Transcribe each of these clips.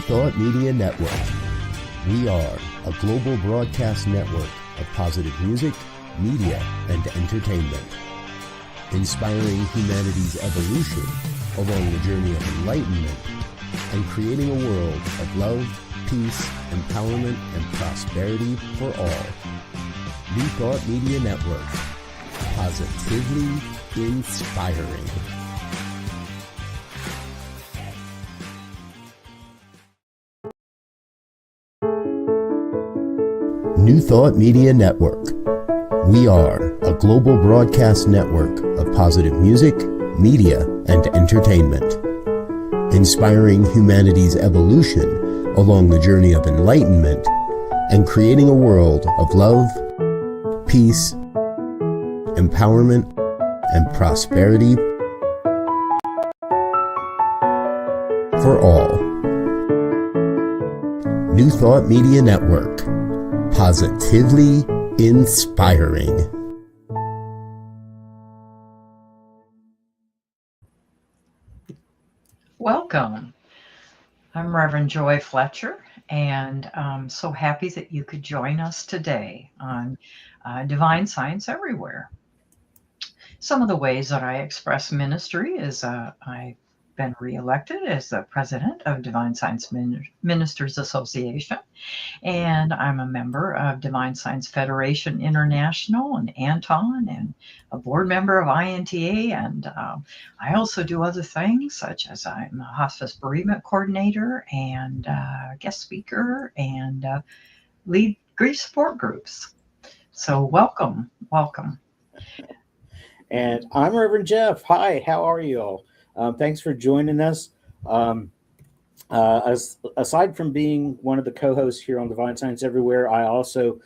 Thought Media Network. We are a global broadcast network of positive music, media, and entertainment, inspiring humanity's evolution along the journey of enlightenment and creating a world of love, peace, empowerment, and prosperity for all. New Thought Media Network. Positively inspiring. New Thought Media Network. We are a global broadcast network of positive music, media, and entertainment, inspiring humanity's evolution along the journey of enlightenment and creating a world of love, peace, empowerment, and prosperity for all. New Thought Media Network. Positively inspiring. Welcome. I'm Reverend Joy Fletcher, and I'm so happy that you could join us today on Divine Science Everywhere. Some of the ways that I express ministry is I've been reelected as the president of Divine Science Ministers Association, and I'm a member of Divine Science Federation International and Anton, and a board member of INTA, and I also do other things such as I'm a hospice bereavement coordinator and guest speaker and lead grief support groups. So welcome. And I'm Reverend Jeff. Hi, how are you all? Thanks for joining us. Aside from being one of the co-hosts here on Divine Science Everywhere, I also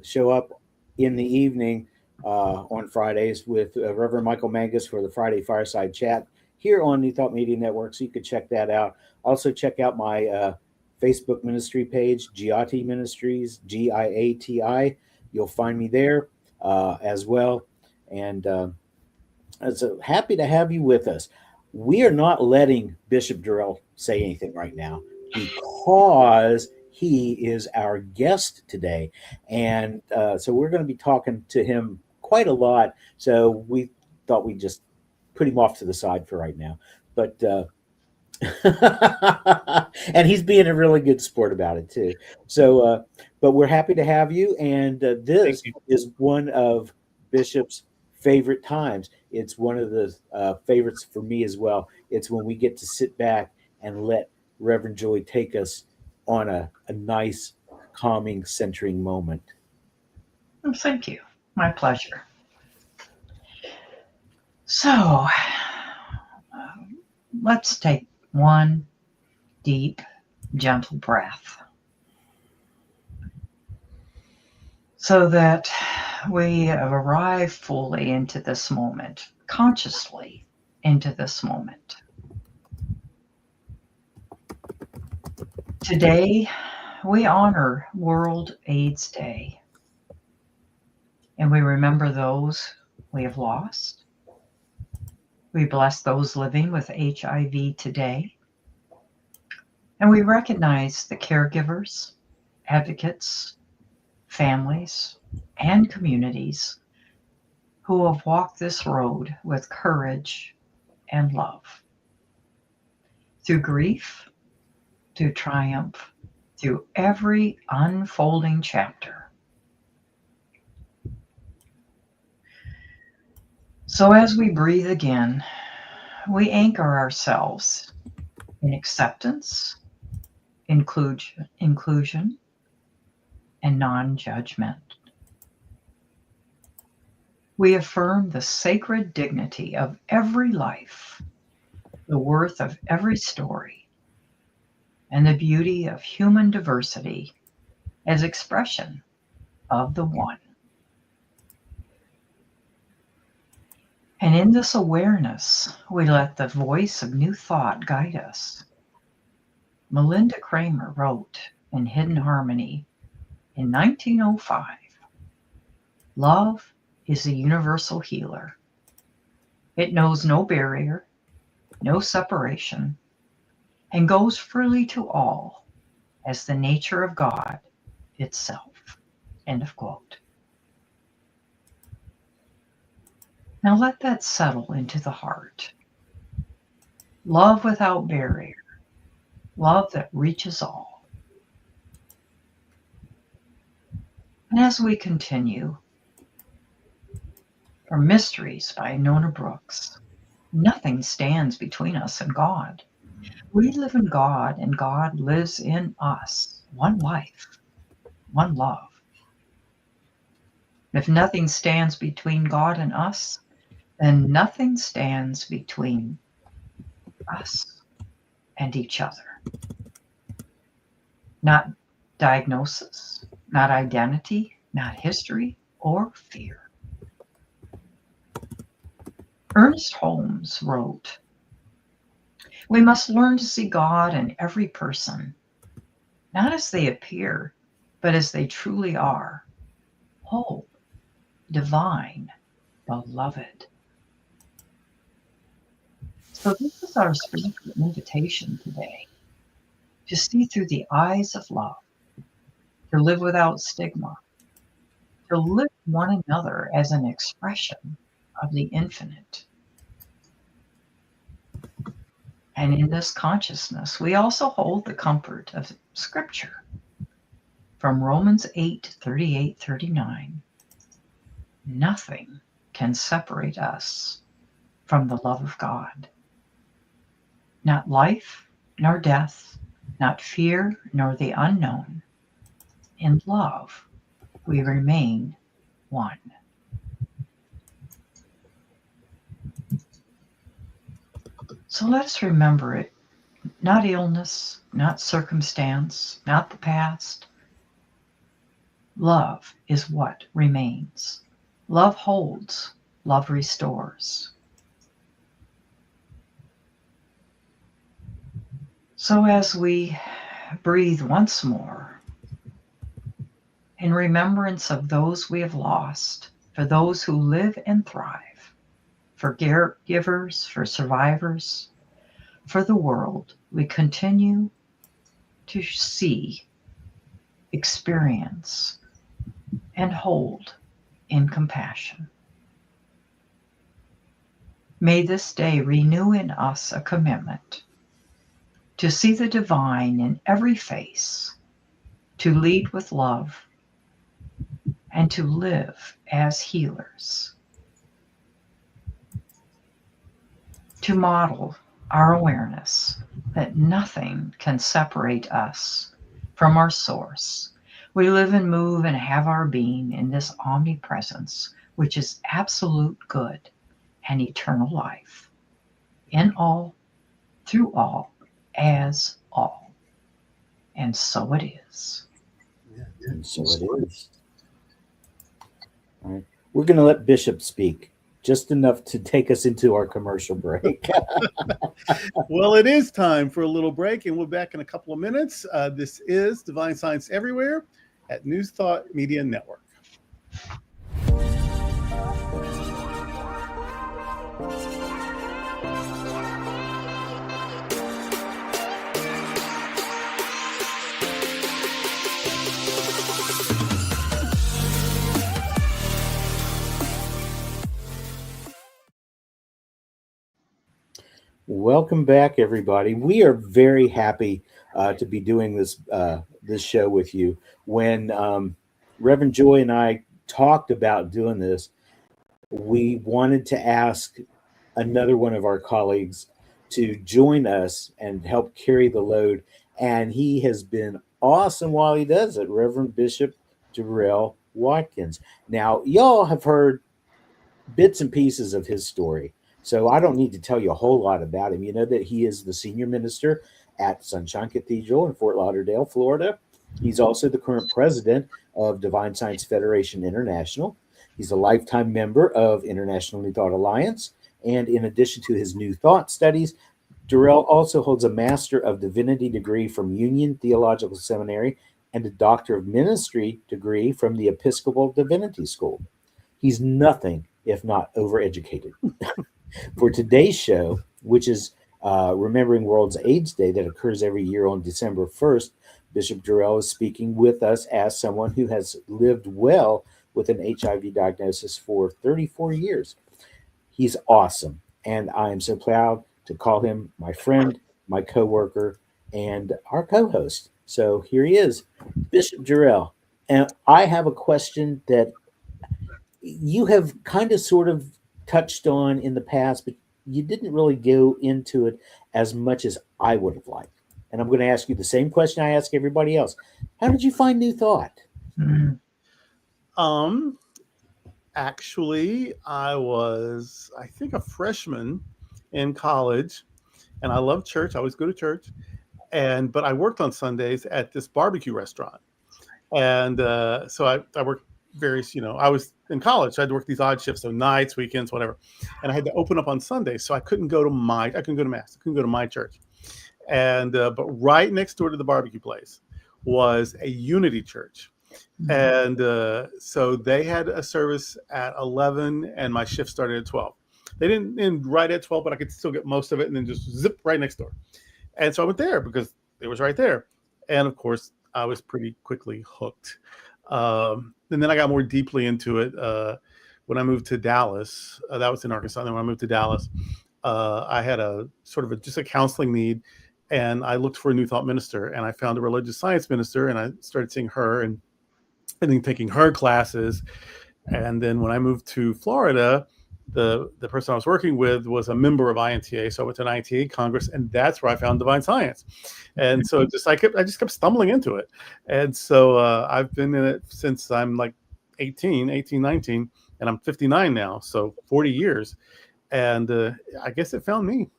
show up in the evening on Fridays with Reverend Michael Mangus for the Friday Fireside Chat here on New Thought Media Network, so you could check that out. Also check out my Facebook ministry page, Giati Ministries, Giati. You'll find me there as well. And so happy to have you with us. We are not letting Bishop Durrell say anything right now because he is our guest today. And so we're going to be talking to him quite a lot. So we thought we'd just put him off to the side for right now. But and he's being a really good sport about it too. So, but we're happy to have you. And this is one of Bishop's favorite times. It's one of the favorites for me as well. It's when we get to sit back and let Reverend Joy take us on a nice, calming, centering moment. Well, thank you. My pleasure. So let's take one deep, gentle breath so that we arrive fully into this moment, consciously into this moment. Today, we honor World AIDS Day, and we remember those we have lost. We bless those living with HIV today, and we recognize the caregivers, advocates, families, and communities who have walked this road with courage and love. Through grief, through triumph, through every unfolding chapter. So as we breathe again, we anchor ourselves in acceptance, inclusion, and non-judgment. We affirm the sacred dignity of every life, the worth of every story, and the beauty of human diversity as expression of the one. And in this awareness, we let the voice of new thought guide us. Melinda Kramer wrote in Hidden Harmony in 1905, "Love is a universal healer. It knows no barrier, no separation, and goes freely to all as the nature of God itself. End of quote. Now let that settle into the heart. Love without barrier, love that reaches all. And as we continue, from Mysteries by Nona Brooks, nothing stands between us and God. We live in God, and God lives in us. One life, one love. If nothing stands between God and us, then nothing stands between us and each other. Not diagnosis, not identity, not history or fear. Ernest Holmes wrote, "We must learn to see God in every person, not as they appear, but as they truly are, whole, divine, beloved." So this is our spiritual invitation today, to see through the eyes of love, to live without stigma, to live one another as an expression of the infinite. And in this consciousness, we also hold the comfort of Scripture from Romans 8:38-39. Nothing can separate us from the love of God. Not life, nor death, not fear, nor the unknown. In love, we remain one. So let us remember it. Not illness, not circumstance, not the past. Love is what remains. Love holds, love restores. So as we breathe once more, in remembrance of those we have lost, for those who live and thrive, for caregivers, for survivors, for the world, we continue to see, experience, and hold in compassion. May this day renew in us a commitment to see the divine in every face, to lead with love, and to live as healers, to model our awareness that nothing can separate us from our source. We live and move and have our being in this omnipresence, which is absolute good and eternal life, in all, through all, as all. And so it is. And so it is. All right. We're going to let Bishop speak, just enough to take us into our commercial break. Well, it is time for a little break, and we're back in a couple of minutes. This is Divine Science Everywhere at News Thought Media Network. Welcome back, everybody. We are very happy to be doing this show with you. When Reverend Joy and I talked about doing this, we wanted to ask another one of our colleagues to join us and help carry the load, and he has been awesome while he does it, Reverend Bishop Durrell Watkins. Now, y'all have heard bits and pieces of his story, so I don't need to tell you a whole lot about him. You know that he is the senior minister at Sunshine Cathedral in Fort Lauderdale, Florida. He's also the current president of Divine Science Federation International. He's a lifetime member of International New Thought Alliance. And in addition to his New Thought studies, Durrell also holds a Master of Divinity degree from Union Theological Seminary and a Doctor of Ministry degree from the Episcopal Divinity School. He's nothing if not overeducated. For today's show, which is remembering World's AIDS Day that occurs every year on December 1st, Bishop Durrell is speaking with us as someone who has lived well with an HIV diagnosis for 34 years. He's awesome, and I am so proud to call him my friend, my coworker, and our co-host. So here he is, Bishop Durrell. And I have a question that you have kind of sort of touched on in the past, but you didn't really go into it as much as I would have liked. And I'm going to ask you the same question I ask everybody else. How did you find New Thought? Actually, I was, I think, a freshman in college, and I love church. I always go to church, but I worked on Sundays at this barbecue restaurant, and so I worked various. I was in college, so I had to work these odd shifts, so nights, weekends, whatever, and I had to open up on Sundays, so I couldn't go to mass, I couldn't go to my church, and but right next door to the barbecue place was a Unity church. And so they had a service at 11 and my shift started at 12. They didn't end right at 12, but I could still get most of it and then just zip right next door. And so I went there because it was right there. And of course, I was pretty quickly hooked. And then I got more deeply into it when I moved to Dallas. That was in Arkansas. And then when I moved to Dallas, I had a sort of just a counseling need. And I looked for a New Thought minister and I found a religious science minister and I started seeing her and then taking her classes. And then when I moved to Florida, the person I was working with was a member of INTA. So I went to an INTA Congress and that's where I found divine science. And so I just kept stumbling into it. And so I've been in it since I'm like 18, 19, and I'm 59 now. So 40 years. And I guess it found me.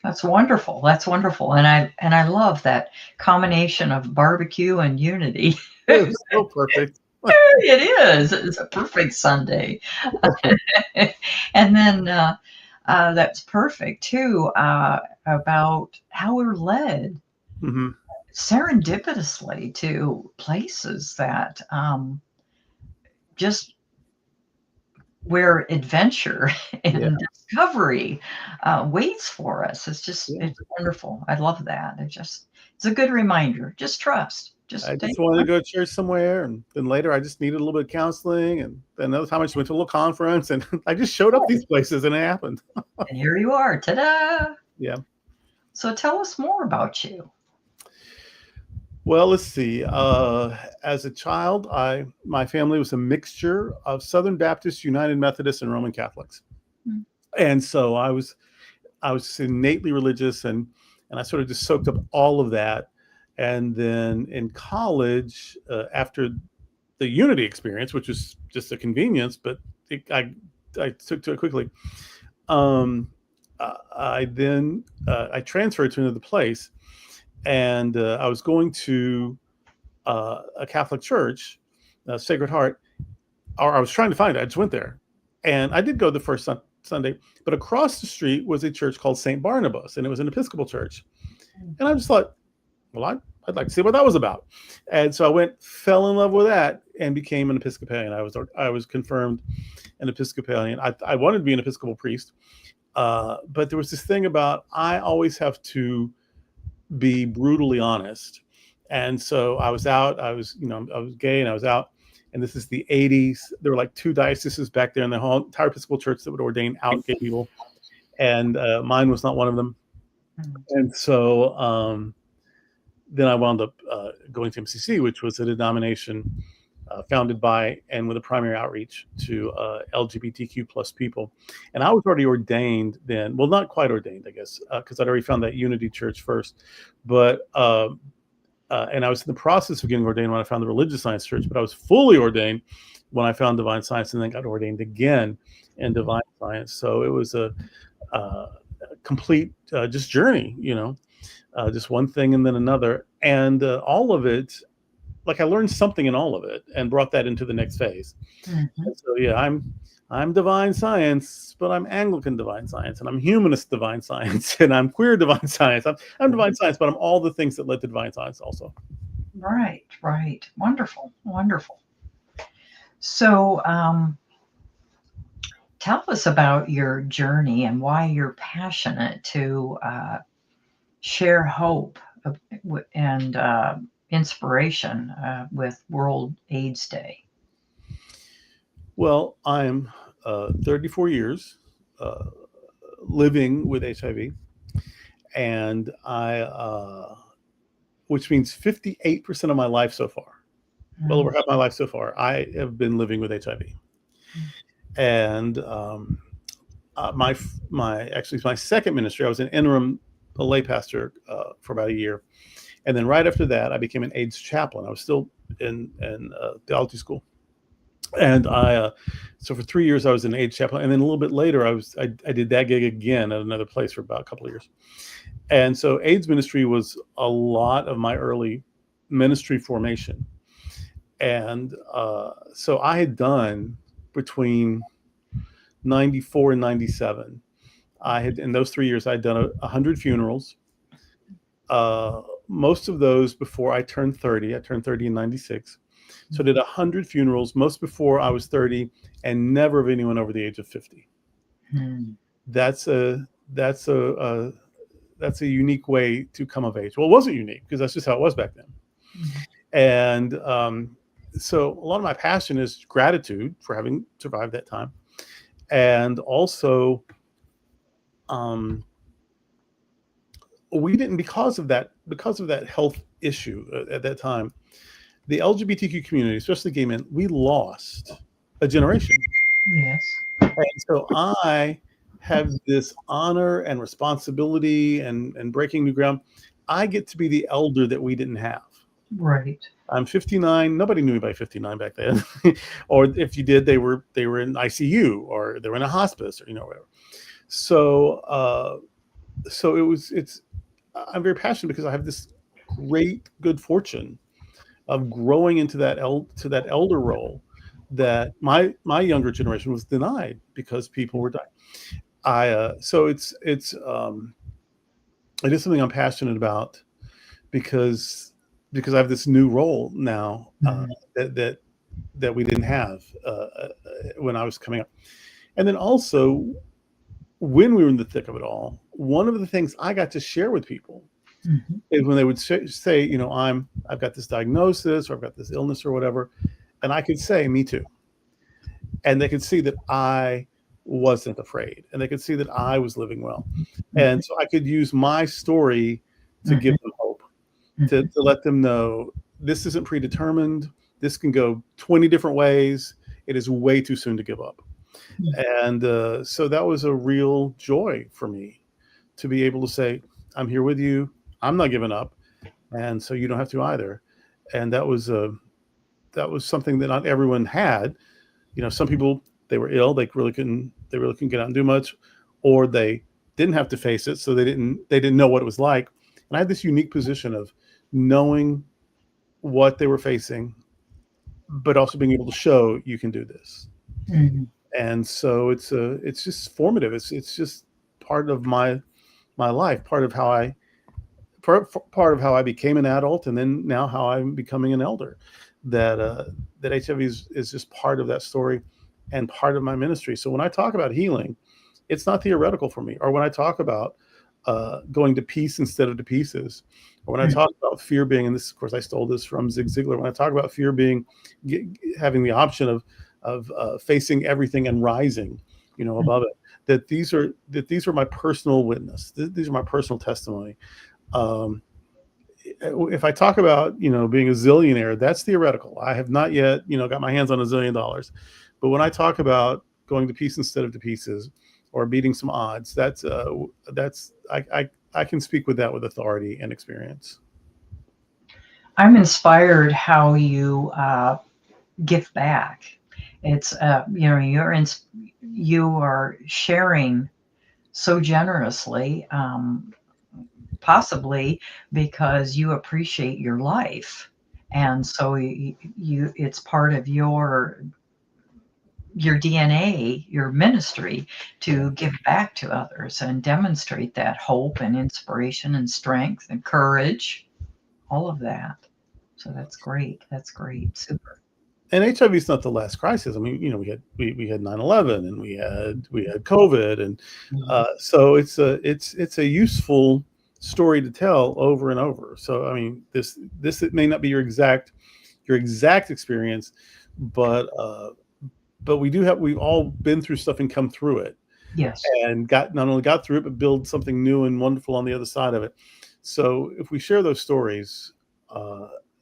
That's wonderful. That's wonderful. And I love that combination of barbecue and Unity. It's so perfect. It is. It's a perfect Sunday. And then that's perfect too, about how we're led serendipitously to places that just where adventure and discovery waits for us. It's wonderful. I love that. It's a good reminder. Just trust. I just wanted to go to church somewhere, and then later I just needed a little bit of counseling, and then another time I just went to a little conference, and I just showed up these places, and it happened. And here you are. Ta-da! Yeah. So tell us more about you. Well, let's see. As a child, my family was a mixture of Southern Baptists, United Methodists, and Roman Catholics, and so I was innately religious, and I sort of just soaked up all of that. And then in college, after the Unity experience, which was just a convenience, but I took to it quickly. I transferred to another place, and I was going to a Catholic church, Sacred Heart, or I was trying to find it. I just went there, and I did go the first Sunday, but across the street was a church called St. Barnabas, and it was an Episcopal church, and I just thought, well, I'd like to see what that was about. And so I fell in love with that and became an Episcopalian. I was confirmed an Episcopalian. I wanted to be an Episcopal priest, but there was this thing about I always have to be brutally honest. And so I was out. I was gay and I was out. And this is the 80s. There were like 2 dioceses back there in the whole entire Episcopal church that would ordain out gay people. And mine was not one of them. And so then I wound up going to MCC, which was a denomination founded by and with a primary outreach to LGBTQ plus people. And I was already ordained then. Well, not quite ordained, I guess, because I'd already found that Unity church first. But and I was in the process of getting ordained when I found the religious science church. But I was fully ordained when I found divine science, and then got ordained again in divine science. So it was a complete just journey, just one thing and then another. And all of it, like I learned something in all of it and brought that into the next phase. And so, yeah, I'm divine science, but I'm Anglican divine science, and I'm humanist divine science, and I'm queer divine science. I'm divine science, but I'm all the things that led to divine science also. Right. Wonderful. So tell us about your journey and why you're passionate to share hope and inspiration with World AIDS Day. Well, I'm 34 years living with HIV, and which means 58% of my life so far, well over half my life so far, I have been living with HIV. And my second ministry, I was an interim lay pastor for about a year, and then right after that, I became an AIDS chaplain. I was still in theology school, and so for 3 years I was an AIDS chaplain, and then a little bit later I did that gig again at another place for about a couple of years. And so AIDS ministry was a lot of my early ministry formation. And so I had done between 94 and 97. In those 3 years, I'd done 100 funerals. Most of those before I turned 30. I turned 30 in 96. So I did 100 funerals, most before I was 30, and never of anyone over the age of 50. That's a unique way to come of age. Well, it wasn't unique because that's just how it was back then. And so a lot of my passion is gratitude for having survived that time. And also, we didn't, because of that health issue at that time, the LGBTQ community, especially gay men, we lost a generation. Yes. And so I have this honor and responsibility and breaking new ground. I get to be the elder that we didn't have. Right. I'm 59. Nobody knew me by 59 back then. Or if you did, they were in ICU or they were in a hospice or whatever. So I'm very passionate because I have this great good fortune of growing into that elder role that my younger generation was denied because people were dying. So it is something I'm passionate about because I have this new role now that we didn't have when I was coming up. And then also, when we were in the thick of it all, one of the things I got to share with people is when they would say, I've got this diagnosis or I've got this illness or whatever, and I could say, me too. And they could see that I wasn't afraid, and they could see that I was living well. And so I could use my story to give them hope, to let them know this isn't predetermined. This can go 20 different ways. It is way too soon to give up. And so that was a real joy for me to be able to say, I'm here with you. I'm not giving up. And so you don't have to either. And that was something that not everyone had. Some people, they were ill. They really couldn't get out and do much, or they didn't have to face it. So they didn't know what it was like. And I had this unique position of knowing what they were facing, but also being able to show you can do this. And so it's just formative. It's just part of my life, part of how I became an adult, and then now how I'm becoming an elder. That HIV is just part of that story and part of my ministry. So when I talk about healing, it's not theoretical for me. Or when I talk about going to peace instead of to pieces, or when I talk about fear being, and this, of course, I stole this from Zig Ziglar. When I talk about fear being having the option of facing everything and rising, above it, that these are my personal witness. These are my personal testimony. If I talk about, being a zillionaire, that's theoretical. I have not yet, got my hands on $1 zillion. But when I talk about going to peace instead of to pieces, or beating some odds, I can speak with that with authority and experience. I'm inspired how you give back. It's you are sharing so generously, possibly because you appreciate your life, and so it's part of your DNA, your ministry, to give back to others and demonstrate that hope and inspiration and strength and courage, all of that. So that's great. Super. and HIV is not the last crisis. I mean, we had 9/11 and we had COVID, and so it's a useful story to tell over and over. So I mean, this it may not be your exact experience, but we've all been through stuff and come through it. Yes. And not only got through it, but build something new and wonderful on the other side of it. So if we share those stories,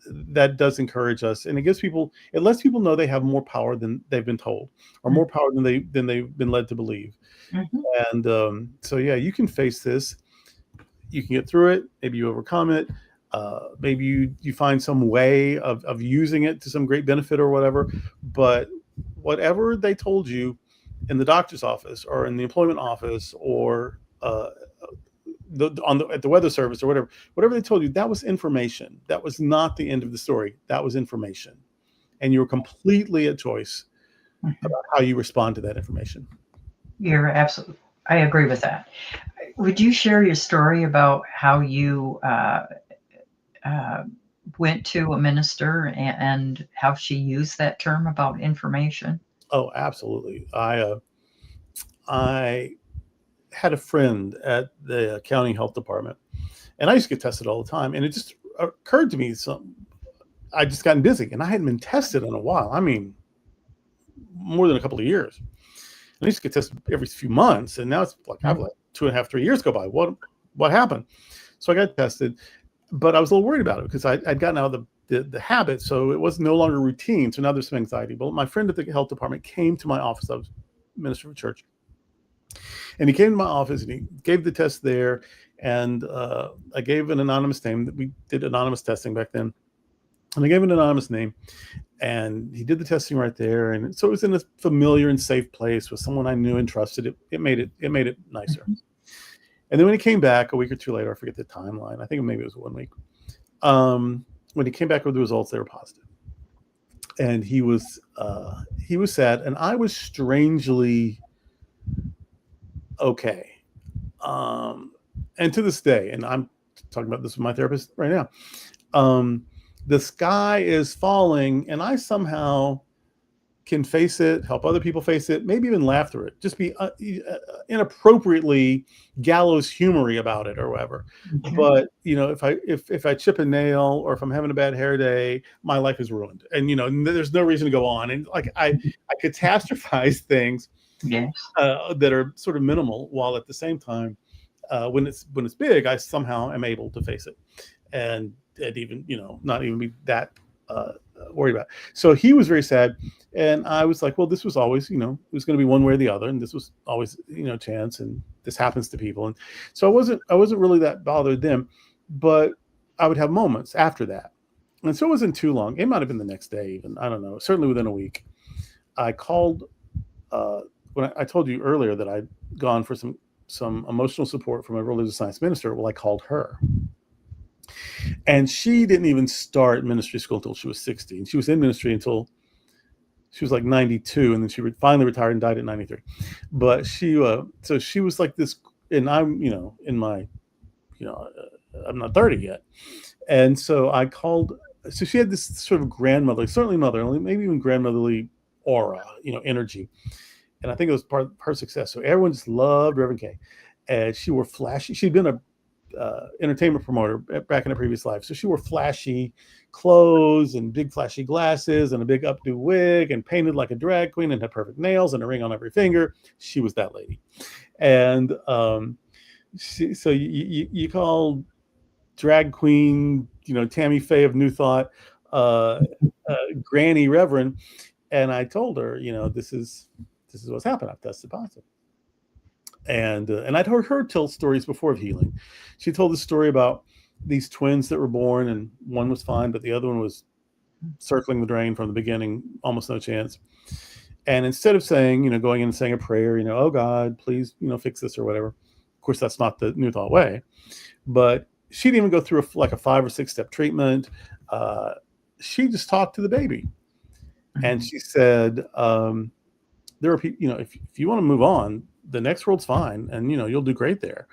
that does encourage us, and it lets people know they have more power than they've been told, or more power than they've been led to believe. And so yeah, you can face this. You can get through it. Maybe you overcome it. Maybe you find some way of using it to some great benefit or whatever. But whatever they told you in the doctor's office or in the employment office or at the weather service or whatever they told you, that was information. That was not the end of the story. That was information. And you were completely at choice about how you respond to that information. You're absolutely, I agree with that. Would you share your story about how you went to a minister and how she used that term about information? Oh, absolutely. I had a friend at the county health department, and I used to get tested all the time. And it just occurred to me, I just gotten busy, and I hadn't been tested in a while. I mean, more than a couple of years. And I used to get tested every few months, and now it's like I've let 2.5, 3 years go by. What happened? So I got tested, but I was a little worried about it because I'd gotten out of the habit, so it was no longer routine. So now there's some anxiety. But my friend at the health department came to my office. I was minister of a church, and he came to my office and he gave the test there. And I gave an anonymous name. We did anonymous testing back then, and I gave an anonymous name, and he did the testing right there. And so it was in a familiar and safe place with someone I knew and trusted. It made it nicer. And then when he came back a week or two later, I forget the timeline. I think maybe it was 1 week. When he came back with the results, they were positive. And he was sad, and I was strangely okay. And to this day, and I'm talking about this with my therapist right now, the sky is falling, and I somehow can face it, help other people face it, maybe even laugh through it, just be inappropriately gallows humory about it or whatever. Okay. But if I chip a nail or if I'm having a bad hair day, my life is ruined, and there's no reason to go on. And like I catastrophize things, yes, that are sort of minimal, while at the same time, when it's big, I somehow am able to face it, and even not even be that worried about it. So he was very sad, and I was like, well, this was always, it was going to be one way or the other, and this was always, chance, and this happens to people. And so I wasn't really that bothered then, but I would have moments after that. And so it wasn't too long. It might have been the next day even. I don't know. Certainly within a week. I called, when I told you earlier that I'd gone for some emotional support from a religious science minister. Well, I called her. And she didn't even start ministry school until she was 60. And she was in ministry until she was like 92. And then she finally retired and died at 93. But so she was like this, and I'm, in my, I'm not 30 yet. And so I called, so she had this sort of grandmotherly, certainly motherly, maybe even grandmotherly aura, energy. And I think it was part of her success. So everyone just loved Reverend K. And she wore flashy. She'd been a entertainment promoter back in a previous life. So she wore flashy clothes and big flashy glasses and a big updo wig and painted like a drag queen and had perfect nails and a ring on every finger. She was that lady. And so you call drag queen, Tammy Faye of New Thought, Granny Reverend. And I told her, this is what's happened. I've tested positive. And I'd heard her tell stories before of healing. She told the story about these twins that were born, and one was fine, but the other one was circling the drain from the beginning, almost no chance. And instead of saying, going in and saying a prayer, oh God, please, fix this or whatever. Of course, that's not the New Thought way. But she didn't even go through a 5 or 6 step treatment. She just talked to the baby, and she said, there are people, if you want to move on, the next world's fine, and you'll do great there,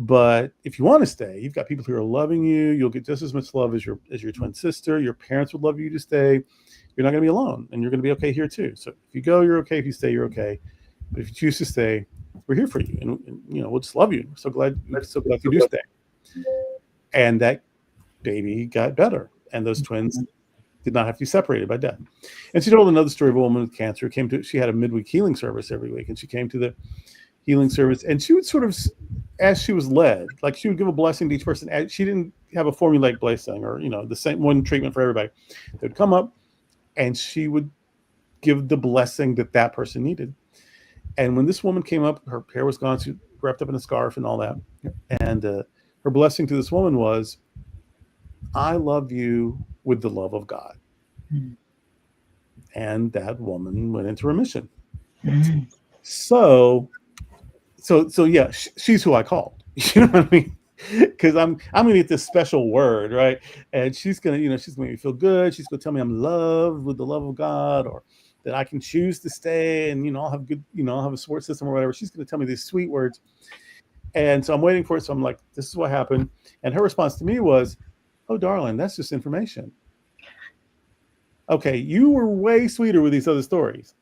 But if you want to stay, you've got people who are loving you. You'll get just as much love as your twin sister. Your parents would love you to stay. You're not going to be alone, and you're going to be okay here too. So if you go, you're okay. If you stay, you're okay. But if you choose to stay, we're here for you, and we'll just love you. So glad you do stay. And that baby got better, and those twins did not have to be separated by death. And she told another story of a woman with cancer. She had a midweek healing service every week, and she came to the healing service, and she would sort of, as she was led, like she would give a blessing to each person. She didn't have a formulaic blessing or the same one treatment for everybody. They would come up, and she would give the blessing that person needed. And when this woman came up, her hair was gone. She wrapped up in a scarf and all that. And her blessing to this woman was, "I love you with the love of God." Mm-hmm. And that woman went into remission. Mm-hmm. So yeah, she's who I called. You know what I mean? Because I'm gonna get this special word, right? And she's gonna make me feel good. She's gonna tell me I'm loved with the love of God, or that I can choose to stay, and I'll have good, I'll have a support system or whatever. She's gonna tell me these sweet words, and so I'm waiting for it. So I'm like, this is what happened, and her response to me was, "Oh, darling, that's just information." Okay, you were way sweeter with these other stories.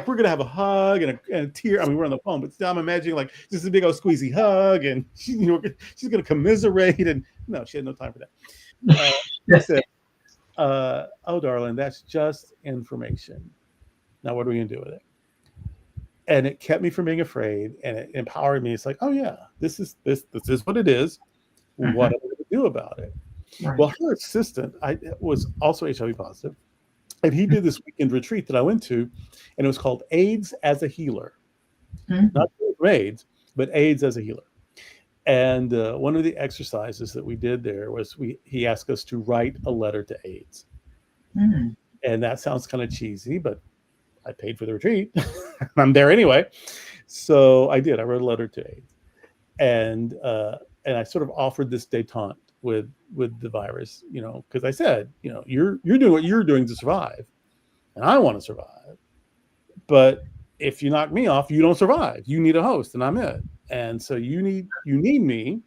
We're gonna have a hug and a tear. I mean, we're on the phone, but still I'm imagining like just a big old squeezy hug, and she's gonna commiserate. And no, she had no time for that. I said, "Oh, darling, that's just information. Now, what are we gonna do with it?" And it kept me from being afraid, and it empowered me. It's like, oh yeah, this is what it is. Mm-hmm. What am I gonna do about it? Right. Well, her assistant was also HIV positive. And he did this weekend retreat that I went to, and it was called AIDS as a Healer. Mm-hmm. Not from AIDS, but AIDS as a healer. And one of the exercises that we did there was he asked us to write a letter to AIDS. Mm-hmm. And that sounds kind of cheesy, but I paid for the retreat. I'm there anyway. So I did. I wrote a letter to AIDS. And I sort of offered this detente with the virus, because I said, you're doing what you're doing to survive, and I want to survive. But if you knock me off, you don't survive. You need a host, and I'm it. And so you need me,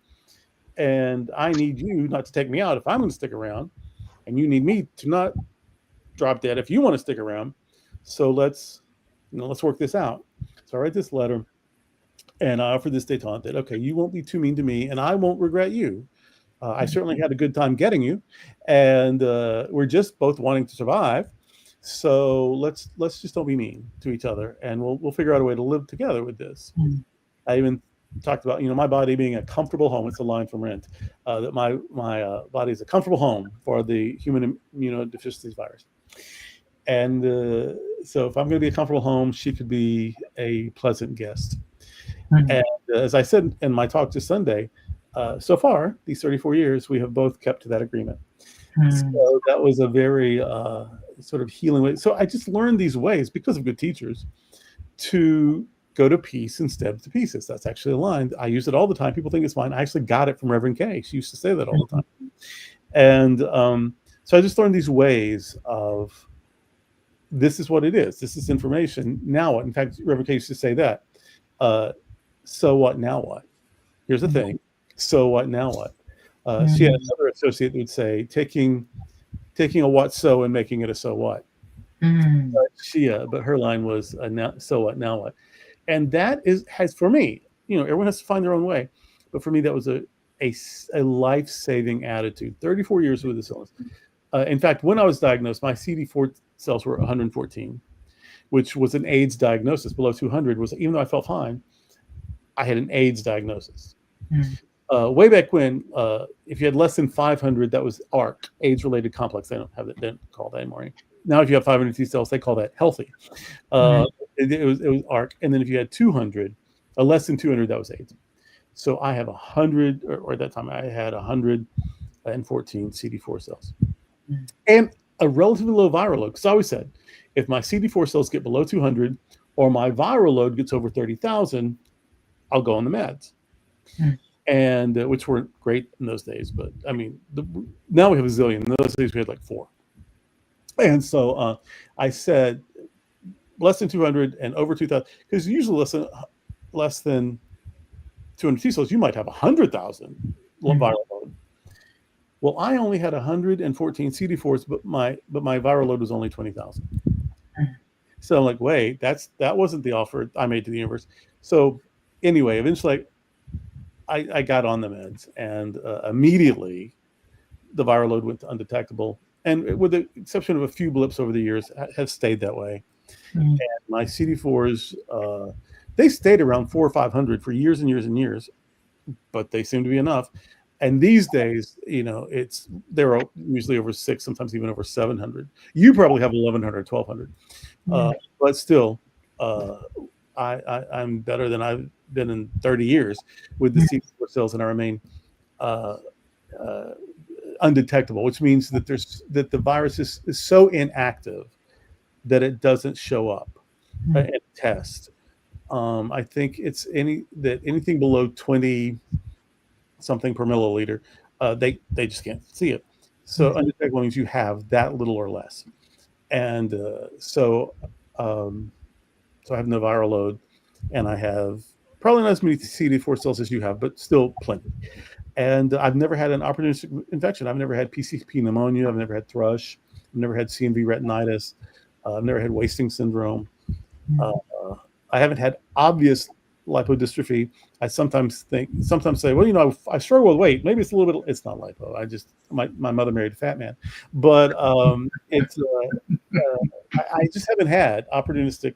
and I need you not to take me out if I'm going to stick around, and you need me to not drop dead if you want to stick around. So let's work this out. So I write this letter, and I offer this detente that, okay, you won't be too mean to me, and I won't regret you. I certainly had a good time getting you, and we're just both wanting to survive. So let's just don't be mean to each other, and we'll figure out a way to live together with this. Mm-hmm. I even talked about my body being a comfortable home. It's a line from Rent, that my body is a comfortable home for the human immunodeficiency virus. And so if I'm going to be a comfortable home, she could be a pleasant guest. Mm-hmm. And as I said in my talk this Sunday, so far, these 34 years, we have both kept to that agreement. So that was a very sort of healing way. So I just learned these ways, because of good teachers, to go to peace instead of to pieces. That's actually a line. I use it all the time. People think it's mine. I actually got it from Reverend Kay. She used to say that all the time. And so I just learned these ways of, this is what it is. This is information. Now what? In fact, Reverend Kay used to say that. So what? Now what? Here's the thing. So what? Now what? She had another associate who would say, taking a what so and making it a so what. But her line was, so what? Now what? And that has for me, everyone has to find their own way. But for me, that was a life-saving attitude. 34 years with this illness. In fact, when I was diagnosed, my CD4 cells were 114, which was an AIDS diagnosis. Below 200 was, even though I felt fine, I had an AIDS diagnosis. Way back when, if you had less than 500, that was ARC, AIDS-related complex. They don't call that anymore. Now, if you have 500 T cells, they call that healthy. It was ARC. And then if you had 200, less than 200, that was AIDS. So I have 100, or at that time, I had 114 CD4 cells. And a relatively low viral load. Because I always said, if my CD4 cells get below 200, or my viral load gets over 30,000, I'll go on the meds. And which weren't great in those days, but I mean, now we have a zillion. In those days, we had like 4. And so I said less than 200 and over 2,000, because usually less than 200 T cells, you might have 100,000 viral load. Well, I only had 114 CD4s, but my viral load was only 20,000. So I'm like, wait, that wasn't the offer I made to the universe. So anyway, eventually I got on the meds, and immediately the viral load went to undetectable. And with the exception of a few blips over the years, have stayed that way. And my CD4s, they stayed around 400 or 500 for years and years and years, but they seem to be enough. And these days, they're usually over 600, sometimes even over 700. You probably have 1,100, 1,200, but still, I'm better than I've been in 30 years with the CD4 cells, and I remain undetectable, which means that the virus is so inactive that it doesn't show up in a test. I think it's anything below 20 something per milliliter, they just can't see it. So undetectable means you have that little or less. And so I have no viral load, and I have probably not as many CD4 cells as you have, but still plenty. And I've never had an opportunistic infection. I've never had PCP pneumonia. I've never had thrush. I've never had CMV retinitis. I've never had wasting syndrome. I haven't had obvious lipodystrophy. I sometimes say, well, I struggle with weight. Maybe it's a little bit. It's not lipo. My mother married a fat man, but it's I just haven't had opportunistic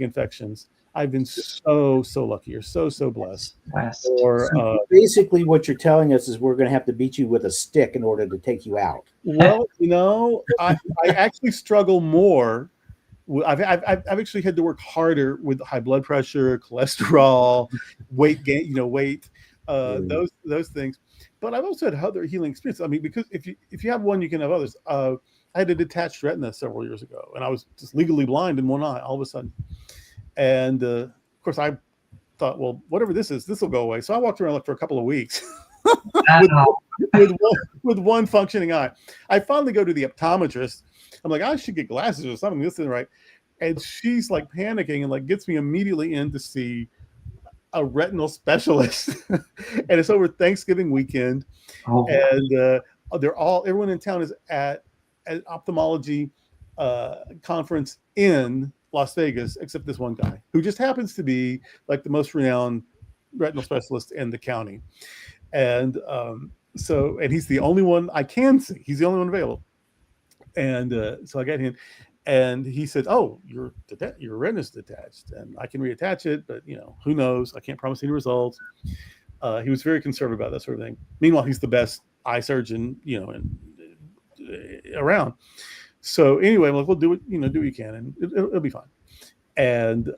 infections. I've been so lucky, or so blessed. So basically, what you're telling us is we're going to have to beat you with a stick in order to take you out. Well, I actually struggle more. I've actually had to work harder with high blood pressure, cholesterol, weight gain, those things. But I've also had other healing experiences. I mean, because if you have one, you can have others. I had a detached retina several years ago, and I was just legally blind in one eye all of a sudden. And of course, I thought, well, whatever this is, this will go away. So I walked around for a couple of weeks with one functioning eye. I finally go to the optometrist. I'm like, I should get glasses or something. This isn't right. And she's like panicking and like gets me immediately in to see a retinal specialist. And it's over Thanksgiving weekend. And everyone in town is at an ophthalmology conference in Las Vegas, except this one guy who just happens to be like the most renowned retinal specialist in the county. And and he's the only one I can see. He's the only one available. And so I got him, and he said, "Oh, your retina's detached, and I can reattach it, but who knows? I can't promise any results." He was very conservative about that sort of thing. Meanwhile, he's the best eye surgeon, around. So anyway, I'm like, "Well, do what you can, and it'll be fine." And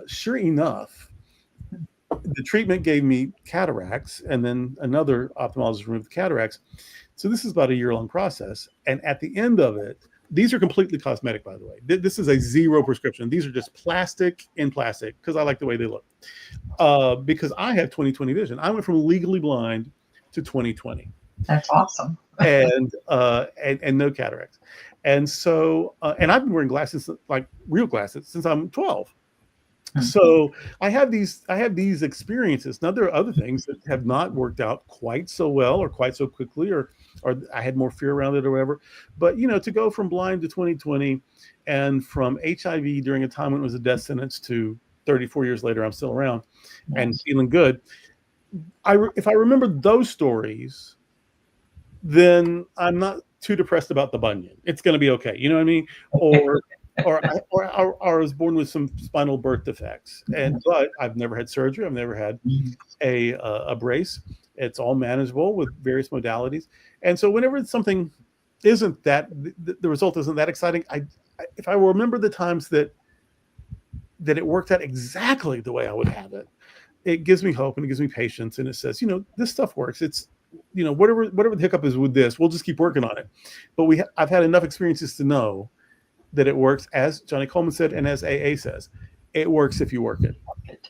sure enough, the treatment gave me cataracts, and then another ophthalmologist removed the cataracts. So this is about a year-long process. And at the end of it, these are completely cosmetic, by the way. This is a zero prescription. These are just plastic in plastic because I like the way they look. Because I have 20/20 vision. I went from legally blind to 20/20. That's awesome. and no cataracts. And so, and I've been wearing glasses, like real glasses, since I'm 12. So I have these experiences. Now there are other things that have not worked out quite so well or quite so quickly, or I had more fear around it or whatever. But to go from blind to 20/20, and from HIV during a time when it was a death sentence to 34 years later, I'm still around and feeling good. If I remember those stories, then I'm not too depressed about the bunion. It's going to be okay. You know what I mean? Or I was born with some spinal birth defects, but I've never had surgery. I've never had a brace. It's all manageable with various modalities. And so whenever something isn't that, the result isn't that exciting, if I remember the times that it worked out exactly the way I would have it, it gives me hope and it gives me patience, and it says, this stuff works. It's whatever the hiccup is with this, we'll just keep working on it. But I've had enough experiences to know that it works, as Johnny Coleman said, and as AA says, it works if you work it.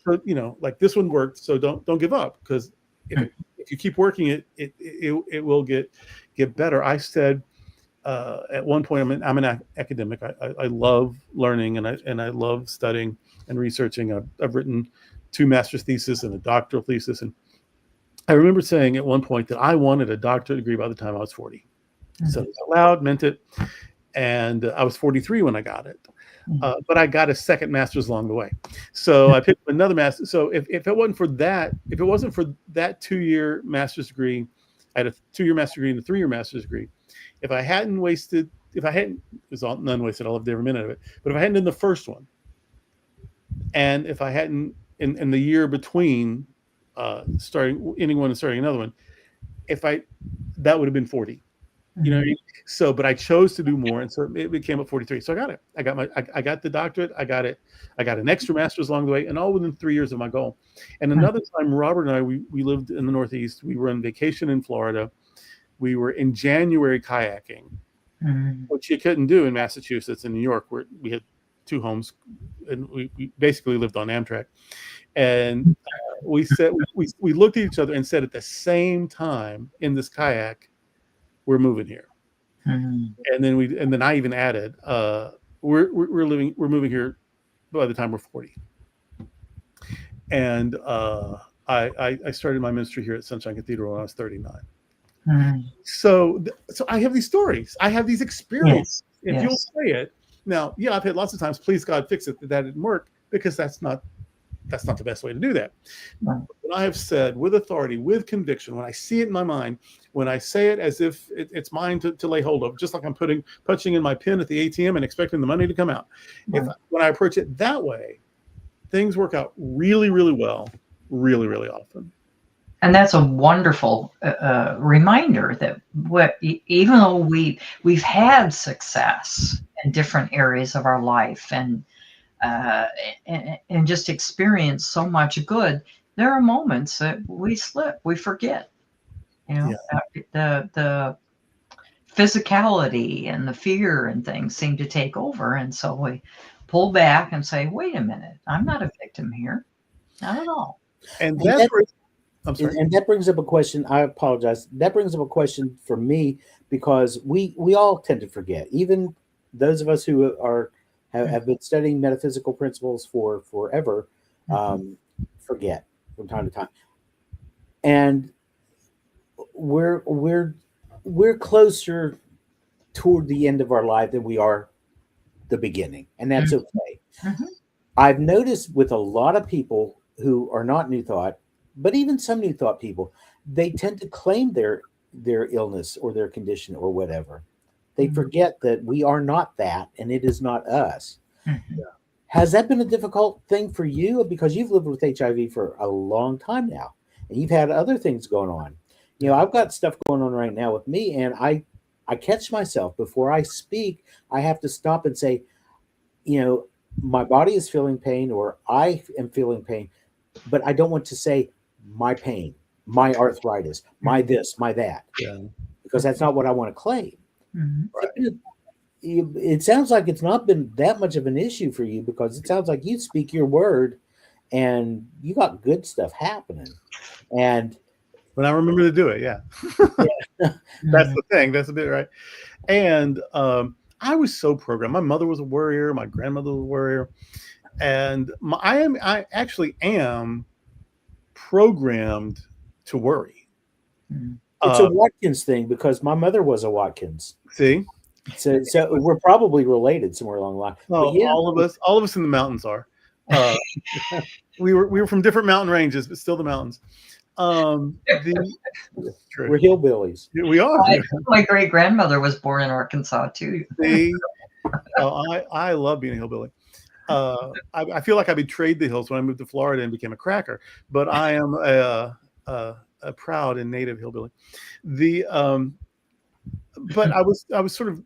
So, like this one worked, so don't give up, because if you keep working it, it will get better. I said at one point, I'm an academic. I love learning, and I love studying and researching. I've written 2 master's theses and a doctoral thesis. And I remember saying at one point that I wanted a doctorate degree by the time I was 40. So it was loud, meant it. And I was 43 when I got it. But I got a second master's along the way. So I picked another master's. So if it wasn't for that 2-year master's degree, I had a 2-year master's degree and a 3-year master's degree. It was all none wasted, I loved every minute of it. But if I hadn't done the first one, and if I hadn't in the year between ending one and starting another one, that would have been 40. You know what I mean? So, but I chose to do more, and so it became at 43. So I got it. I got the doctorate. I got it. I got an extra master's along the way, and all within 3 years of my goal. And another time, Robert and I, we lived in the Northeast. We were on vacation in Florida. We were in January kayaking, which you couldn't do in Massachusetts and New York, where we had 2 homes, and we basically lived on Amtrak. And we looked at each other and said at the same time in this kayak, we're moving here. And then I even added, we're moving here by the time we're 40. And I started my ministry here at Sunshine Cathedral when I was 39. So I have these stories. I have these experiences. If you'll say it. Now, I've had lots of times, please God, fix it, that didn't work, because that's not the best way to do that. But I have said with authority, with conviction, when I see it in my mind, when I say it as if it's mine to lay hold of, just like I'm punching in my pin at the ATM and expecting the money to come out. When I approach it that way, things work out really, really well, really, really often. And that's a wonderful reminder that even though we've had success in different areas of our life and just experienced so much good, there are moments that we slip, we forget. The physicality and the fear and things seem to take over, and so we pull back and say, "Wait a minute, I'm not a victim here, not at all." And that brings up a question. I apologize. That brings up a question for me, because we all tend to forget. Even those of us who have been studying metaphysical principles for forever forget from time to time. And we're closer toward the end of our life than we are the beginning, and that's okay. I've noticed with a lot of people who are not New Thought, but even some New Thought people, they tend to claim their illness or their condition or whatever. They forget that we are not that, and it is not us. Has that been a difficult thing for you? Because you've lived with HIV for a long time now, and you've had other things going on. I've got stuff going on right now with me, and I catch myself before I speak. I have to stop and say, my body is feeling pain, or I am feeling pain, but I don't want to say my pain, my arthritis, my this, my that, because that's not what I want to claim. It sounds like it's not been that much of an issue for you, because it sounds like you speak your word and you got good stuff happening. And when I remember to do it, that's the thing. That's a bit right. And I was so programmed. My mother was a worrier. My grandmother was a worrier. And I actually am programmed to worry. It's a Watkins thing, because my mother was a Watkins. See? So we're probably related somewhere along the line. All of us in the mountains are. We were from different mountain ranges, but still the mountains. We're hillbillies. We are. My great grandmother was born in Arkansas too. See? I love being a hillbilly. I feel like I betrayed the hills when I moved to Florida and became a cracker, but I am a proud and native hillbilly. But I was sort of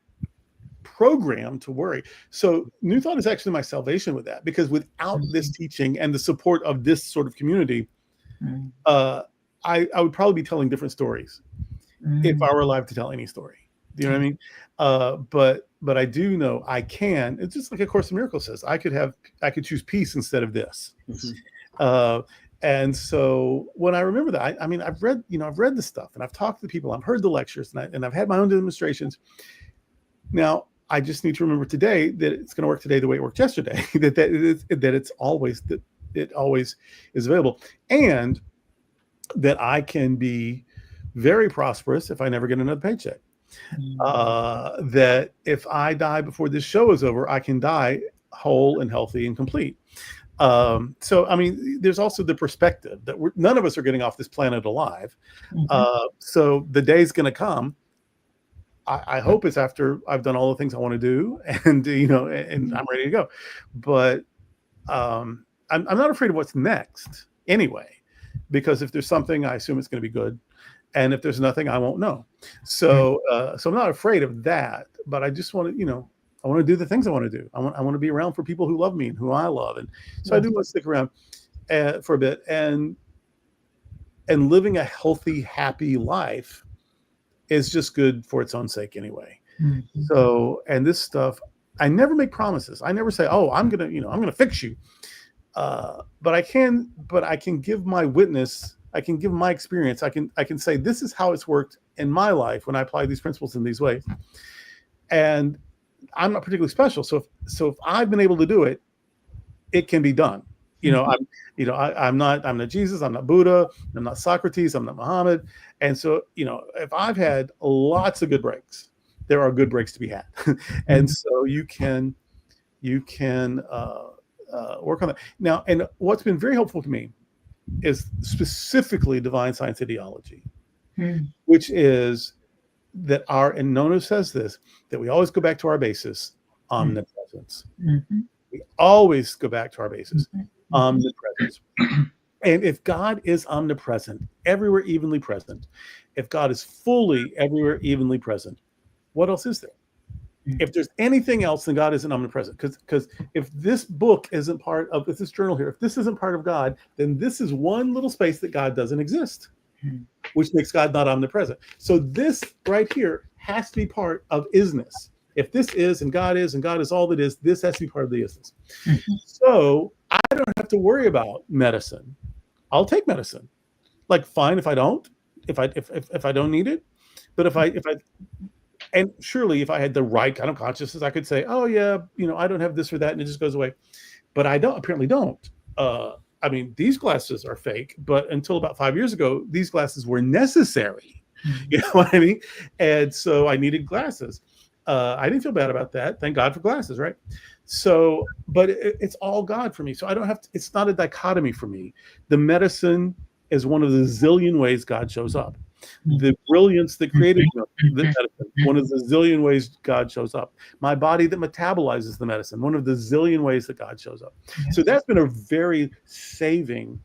programmed to worry. So New Thought is actually my salvation with that, because without this teaching and the support of this sort of community, I would probably be telling different stories if I were alive to tell any story. Do you know what I mean? But I do know I can. It's just like A Course in Miracles says, I could choose peace instead of this. And so when I remember that, I've read the stuff, and I've talked to people, I've heard the lectures, and I've had my own demonstrations. Now I just need to remember today that it's going to work today the way it worked yesterday. that it's always it always is available, and that I can be very prosperous if I never get another paycheck. That if I die before this show is over, I can die whole and healthy and complete. So, I mean, there's also the perspective that none of us are getting off this planet alive. So the day's going to come. I hope it's after I've done all the things I want to do, and and I'm ready to go. But I'm not afraid of what's next anyway, because if there's something, I assume it's going to be good. And if there's nothing, I won't know. So, so I'm not afraid of that, but I just want to, I want to do the things I want to do. I want to be around for people who love me and who I love. And so I do want to stick around for a bit, and living a healthy, happy life is just good for its own sake anyway. So, and this stuff, I never make promises. I never say, oh, I'm going to fix you. But I can give my witness. I can give my experience. I can say, this is how it's worked in my life when I apply these principles in these ways. And I'm not particularly special. So if I've been able to do it, it can be done. I'm not Jesus, I'm not Buddha, I'm not Socrates, I'm not Muhammad. And so, if I've had lots of good breaks, there are good breaks to be had. And so you can work on that. Now, and what's been very helpful to me is specifically divine science ideology, which is that and Nono says this, that we always go back to our basis, omnipresence. We always go back to our basis, omnipresence. And if God is omnipresent, everywhere evenly present, if God is fully everywhere evenly present, what else is there? If there's anything else, then God isn't omnipresent. Because if this book isn't part of this journal here, if this isn't part of God, then this is one little space that God doesn't exist, which makes God not omnipresent. So this right here has to be part of isness. If this is and God is all that is, this has to be part of the isness. So I don't have to worry about medicine. I'll take medicine. Like, fine if I don't, if I don't need it, but if I and surely if I had the right kind of consciousness, I could say, oh yeah, I don't have this or that, and it just goes away. But I apparently don't. I mean, these glasses are fake, but until about 5 years ago, these glasses were necessary. You know what I mean? And so I needed glasses. I didn't feel bad about that. Thank God for glasses, right? So, but it's all God for me. So I don't have to, it's not a dichotomy for me. The medicine is one of the zillion ways God shows up. The brilliance that created the medicine, one of the zillion ways God shows up. My body that metabolizes the medicine, one of the zillion ways that God shows up. So that's been a very saving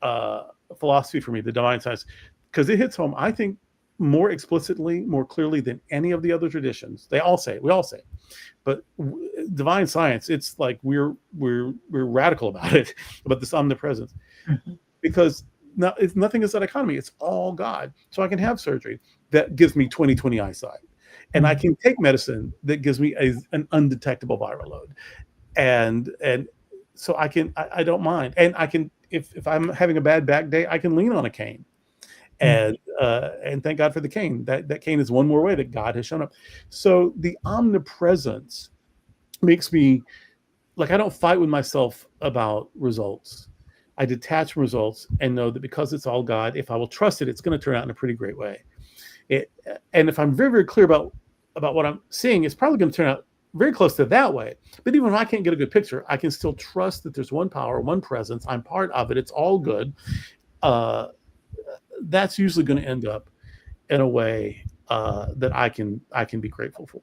philosophy for me, the divine science, because it hits home, I think, more explicitly, more clearly than any of the other traditions. We all say it. But divine science, it's like we're radical about it, about this omnipresence, because now nothing is that economy. It's all God. So I can have surgery that gives me 20/20 eyesight, and I can take medicine that gives me an undetectable viral load, and so I don't mind, and I can, if I'm having a bad back day, I can lean on a cane. And thank God for the cane. That cane is one more way that God has shown up. So the omnipresence makes me, like, I don't fight with myself about results. I detach from results and know that because it's all God, if I will trust it, it's going to turn out in a pretty great way. And if I'm very, very clear about what I'm seeing, it's probably going to turn out very close to that way. But even when I can't get a good picture, I can still trust that there's one power, one presence. I'm part of it. It's all good. That's usually going to end up in a way that I can be grateful for.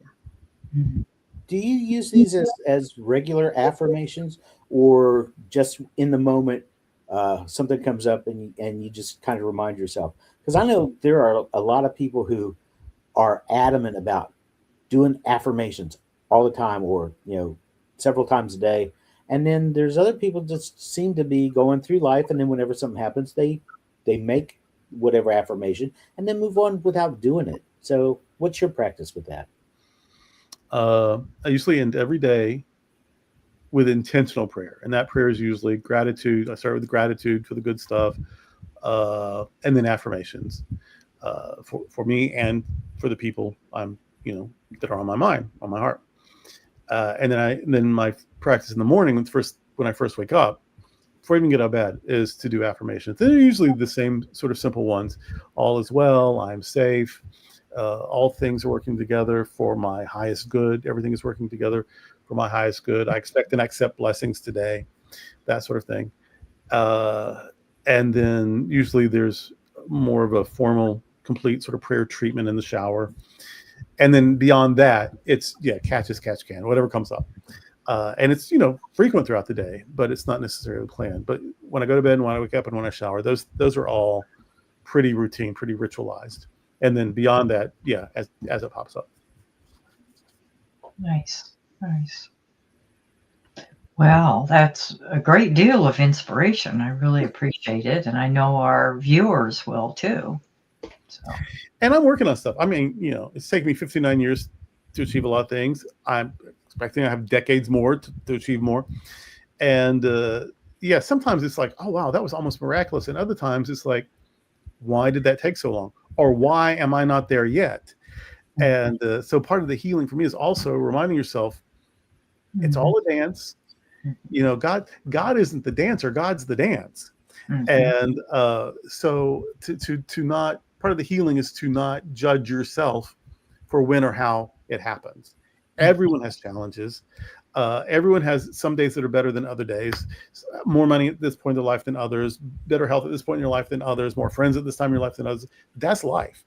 Do you use these as regular affirmations, or just in the moment something comes up and you just kind of remind yourself? Because I know there are a lot of people who are adamant about doing affirmations all the time, or several times a day, and then there's other people that seem to be going through life, and then whenever something happens, they make whatever affirmation and then move on without doing it. So what's your practice with that? I usually end every day with intentional prayer, and that prayer is usually gratitude. I start with gratitude for the good stuff, and then affirmations for me and for the people I'm that are on my mind, on my heart. And then my practice in the morning when I first wake up, before I even get out of bed, is to do affirmations. They're usually the same sort of simple ones. All is well. I'm safe. All things are working together for my highest good. Everything is working together for my highest good. I expect and accept blessings today. That sort of thing. And then usually there's more of a formal, complete sort of prayer treatment in the shower. And then beyond that, it's catch as catch can, whatever comes up. And it's, frequent throughout the day, but it's not necessarily planned. But when I go to bed and when I wake up and when I shower, those are all pretty routine, pretty ritualized. And then beyond that, as it pops up. Nice. Well, that's a great deal of inspiration. I really appreciate it. And I know our viewers will too. So. And I'm working on stuff. I mean, it's taken me 59 years to achieve a lot of things. I'm expecting I have decades more to achieve more. And sometimes it's like, oh, wow, that was almost miraculous. And other times it's like, why did that take so long? Or why am I not there yet? And so part of the healing for me is also reminding yourself, it's all a dance. God isn't the dancer, God's the dance. And so to not, part of the healing is to not judge yourself for when or how it happens. Everyone has challenges. Everyone has some days that are better than other days, more money at this point in their life than others, better health at this point in your life than others, more friends at this time in your life than others. That's life.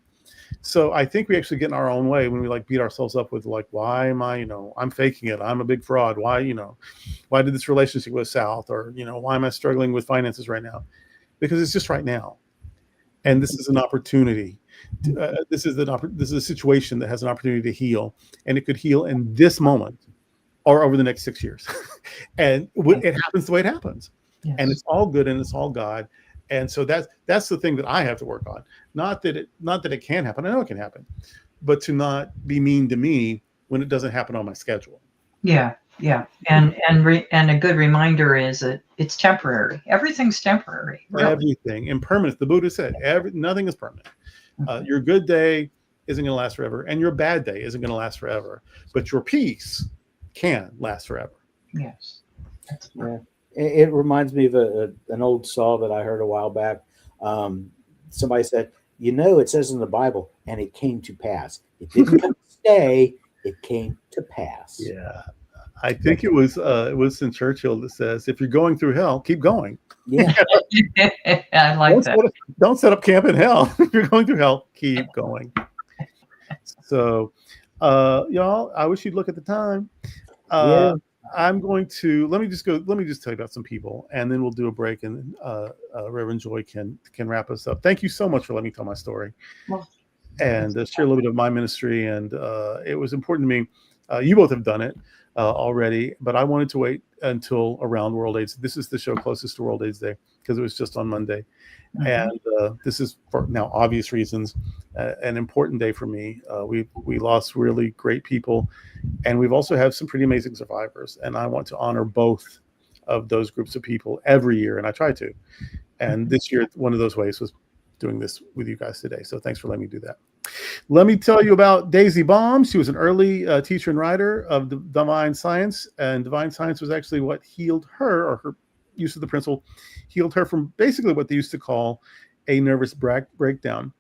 So I think we actually get in our own way when we beat ourselves up with why am I, I'm faking it. I'm a big fraud. Why did this relationship go south? Or, why am I struggling with finances right now? Because it's just right now. And this is an opportunity. This is a situation that has an opportunity to heal, and it could heal in this moment or over the next 6 years. And it happens the way it happens. Yes. And it's all good and it's all God. And so that's the thing that I have to work on. Not that it can happen. I know it can happen, but to not be mean to me when it doesn't happen on my schedule. Yeah. And a good reminder is that it's temporary. Everything's temporary. Really. Everything impermanent. The Buddha said, nothing is permanent. Your good day isn't going to last forever, and your bad day isn't going to last forever. But your peace can last forever. Yes. Yeah. It reminds me of an old saw that I heard a while back. Somebody said, it says in the Bible, and it came to pass. It didn't come to stay, it came to pass. Yeah. I think it was Winston Churchill that says, if you're going through hell, keep going. Yeah. I like that. Don't set up camp in hell. If you're going through hell, keep going. So, y'all, I wish you'd look at the time. I'm going to let me just tell you about some people, and then we'll do a break, and Reverend Joy can wrap us up. Thank you so much for letting me tell my story and share a little bit of my ministry. And it was important to me. You both have done it already, but I wanted to wait until around World AIDS. This is the show closest to World AIDS Day because it was just on Monday. And this is, for now obvious reasons, an important day for me. We lost really great people, and we've also had some pretty amazing survivors. And I want to honor both of those groups of people every year, and I try to. And this year, one of those ways was doing this with you guys today. So thanks for letting me do that. Let me tell you about Daisy Baum. She was an early teacher and writer of the Divine Science, and Divine Science was actually what healed her, or her use of the principle healed her from basically what they used to call a nervous breakdown.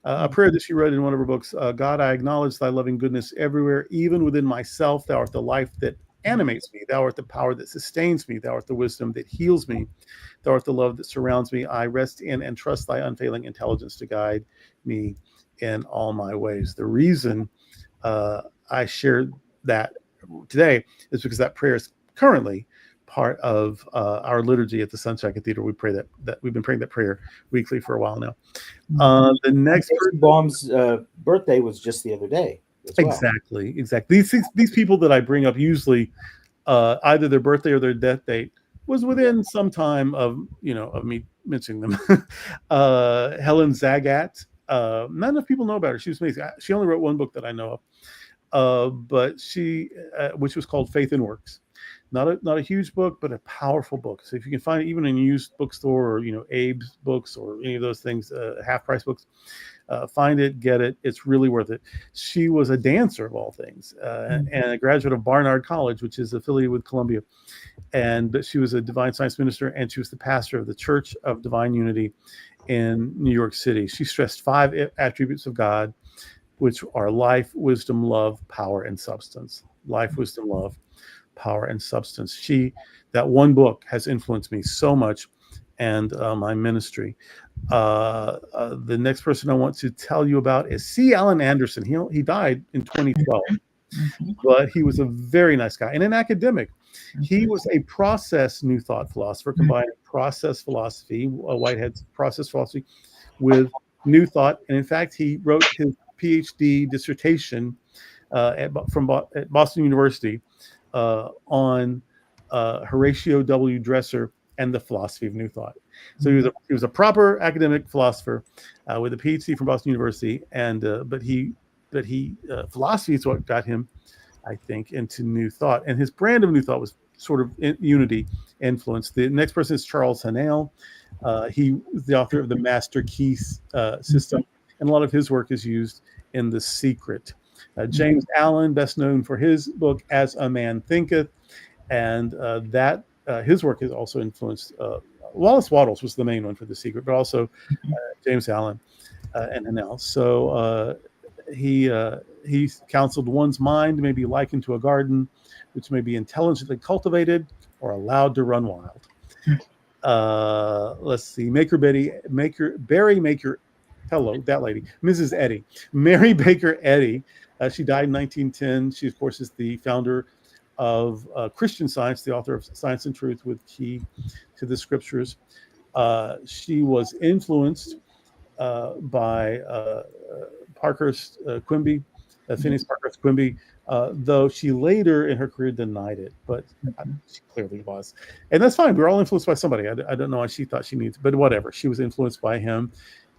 A prayer that she wrote in one of her books, God, I acknowledge thy loving goodness everywhere, even within myself. Thou art the life that animates me. Thou art the power that sustains me. Thou art the wisdom that heals me. Thou art the love that surrounds me. I rest in and trust thy unfailing intelligence to guide me in all my ways. The reason I shared that today is because that prayer is currently part of our liturgy at the Sunshine Cathedral. We pray that we've been praying that prayer weekly for a while now. The next Baum's birthday was just the other day. Exactly. These people that I bring up usually either their birthday or their death date was within some time of me mentioning them. Helen Zagat. Not enough people know about her. She was amazing. She only wrote one book that I know but she, which was called Faith and Works. Not a huge book, but a powerful book. So if you can find it even in a used bookstore or, Abe's books or any of those things, half price books, find it, get it. It's really worth it. She was a dancer of all things, and a graduate of Barnard College, which is affiliated with Columbia. But she was a divine science minister, and she was the pastor of the Church of Divine Unity in New York City. She stressed 5 attributes of God, which are life, wisdom, love, power, and substance. Life, wisdom, love, power, and substance. That one book has influenced me so much, and my ministry. The next person I want to tell you about is C. Alan Anderson. He died in 2012, but he was a very nice guy and an academic. He was a process New Thought philosopher, combining process philosophy, Whitehead's process philosophy, with New Thought. And in fact, he wrote his PhD dissertation at Boston University on Horatio W. Dresser and the philosophy of New Thought. So he was a proper academic philosopher with a PhD from Boston University, and but philosophy is what got him, I think, into New Thought. And his brand of New Thought was sort of unity influence. The next person is Charles Hanel. He was the author of the Master Key system, and a lot of his work is used in The Secret. James Allen, best known for his book As a Man Thinketh, and his work has also influenced Wallace Wattles was the main one for The Secret, but also James Allen and Hanel. So he counseled one's mind may be likened to a garden, which may be intelligently cultivated or allowed to run wild. Let's see, Barry Maker. Hello, that lady, Mrs. Eddy, Mary Baker Eddy. She died in 1910. She, of course, is the founder of Christian Science, the author of Science and Truth with Key to the Scriptures. She was influenced by Parkhurst Quimby, Phineas Parkhurst Quimby, though she later in her career denied it, but she clearly was. And that's fine. We're all influenced by somebody. I don't know why she thought she needs, but whatever. She was influenced by him.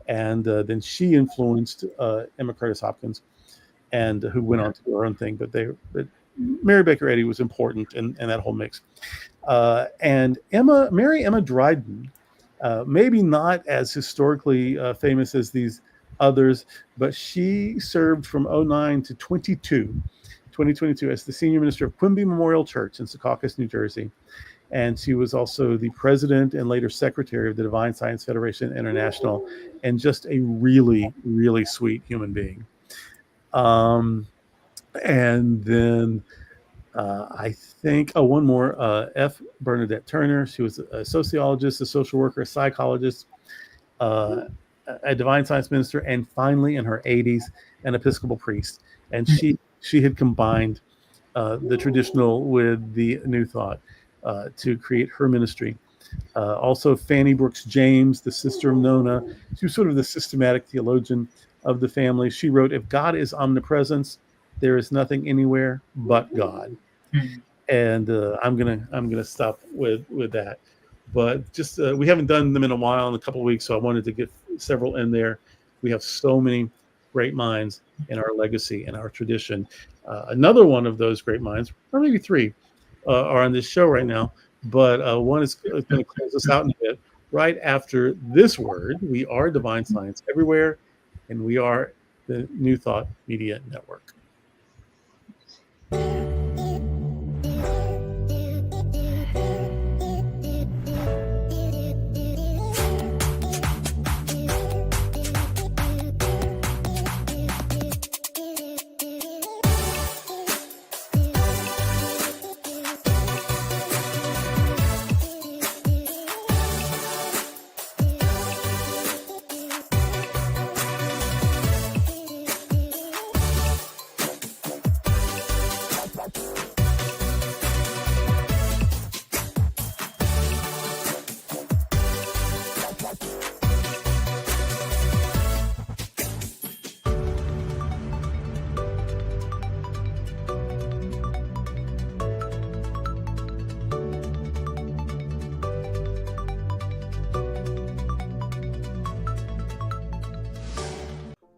And then she influenced Emma Curtis Hopkins, and who went on to do her own thing. But Mary Baker Eddy was important in that whole mix. And Mary Emma Dryden, maybe not as historically famous as these others, but she served from 2009 to 2022 as the senior minister of Quimby Memorial Church in Secaucus, New Jersey. And she was also the president and later secretary of the Divine Science Federation International, and just a really, really sweet human being. And then I think, one more, F. Bernadette Turner. She was a sociologist, a social worker, a psychologist, a divine science minister, and finally in her 80s, an Episcopal priest. And she had combined the traditional with the New Thought to create her ministry. Also, Fanny Brooks James, the sister of Nona. She was sort of the systematic theologian of the family. She wrote, "If God is omnipresence, there is nothing anywhere but God." And I'm gonna stop with that. But just we haven't done them in a while, in a couple of weeks, so I wanted to get several in there. We have so many great minds in our legacy and our tradition. Another one of those great minds, or maybe 3, are on this show right now. But one is going to close us out in a bit. Right after this word, we are Divine Science Everywhere, and we are the New Thought Media Network.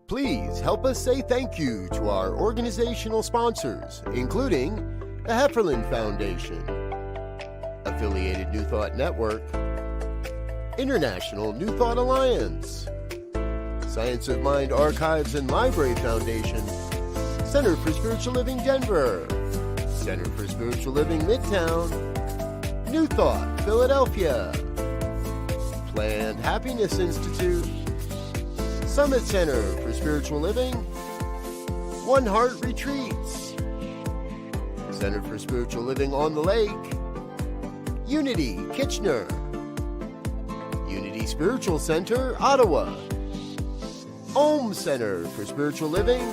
Please help us say thank you to our organizational sponsors, including the Hefferland Foundation, Affiliated New Thought Network, International New Thought Alliance, Science of Mind Archives and Library Foundation, Center for Spiritual Living Denver, Center for Spiritual Living Midtown, New Thought Philadelphia, Planned Happiness Institute, Summit Center for Spiritual Living, One Heart Retreats, Center for Spiritual Living on the Lake, Unity Kitchener, Unity Spiritual Center Ottawa, Om Center for Spiritual Living,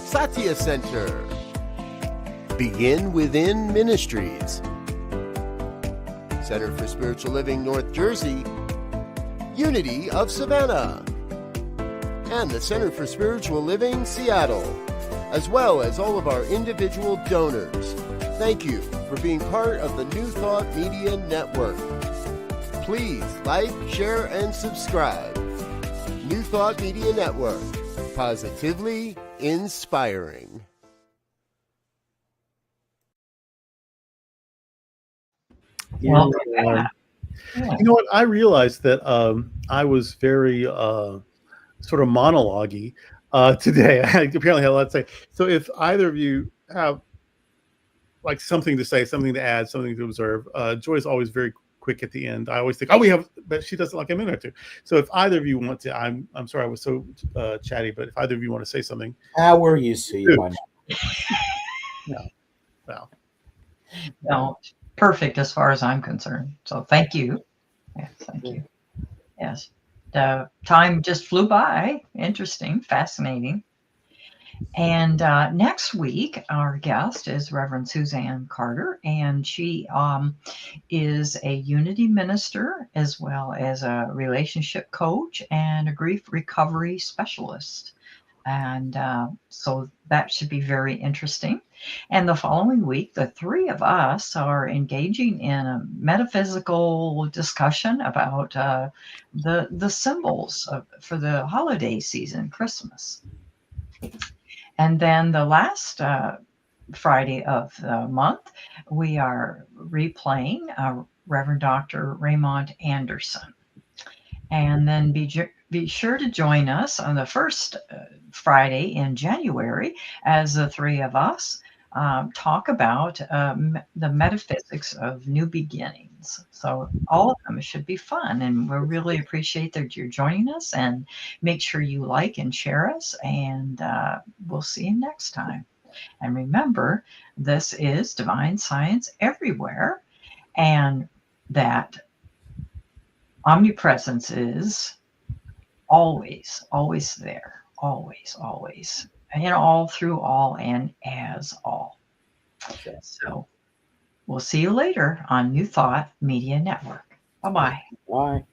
Satya Center, Begin Within Ministries, Center for Spiritual Living North Jersey, Unity of Savannah, and the Center for Spiritual Living Seattle, as well as all of our individual donors. Thank you for being part of the New Thought Media Network. Please like, share, and subscribe. New Thought Media Network, positively inspiring. Well, You know what? I realized that I was very sort of monologue-y today. I apparently had a lot to say. So if either of you have like something to say, something to add, something to observe, Joy's always very quick at the end. I always think, oh, we have, but she doesn't like a minute or two. So if either of you want to, I'm sorry I was so chatty, but if either of you want to say something. We're used to you by now. Well. No, perfect as far as I'm concerned. So thank you. Yes, thank you. Yes. The time just flew by. Interesting, fascinating. And next week, our guest is Reverend Suzanne Carter, and she is a unity minister as well as a relationship coach and a grief recovery specialist. And so that should be very interesting. And the following week, the three of us are engaging in a metaphysical discussion about the symbols for the holiday season, Christmas. And then the last Friday of the month, we are replaying Reverend Dr. Raymond Anderson. And then be sure to join us on the first Friday in January as the three of us talk about the metaphysics of new beginnings. So all of them should be fun, and we really appreciate that you're joining us, and make sure you like and share us, and we'll see you next time. And remember, this is Divine Science Everywhere, and that omnipresence is always, always there, always, always, in all, through all, and as all. So we'll see you later on New Thought Media Network. Bye-bye. Bye.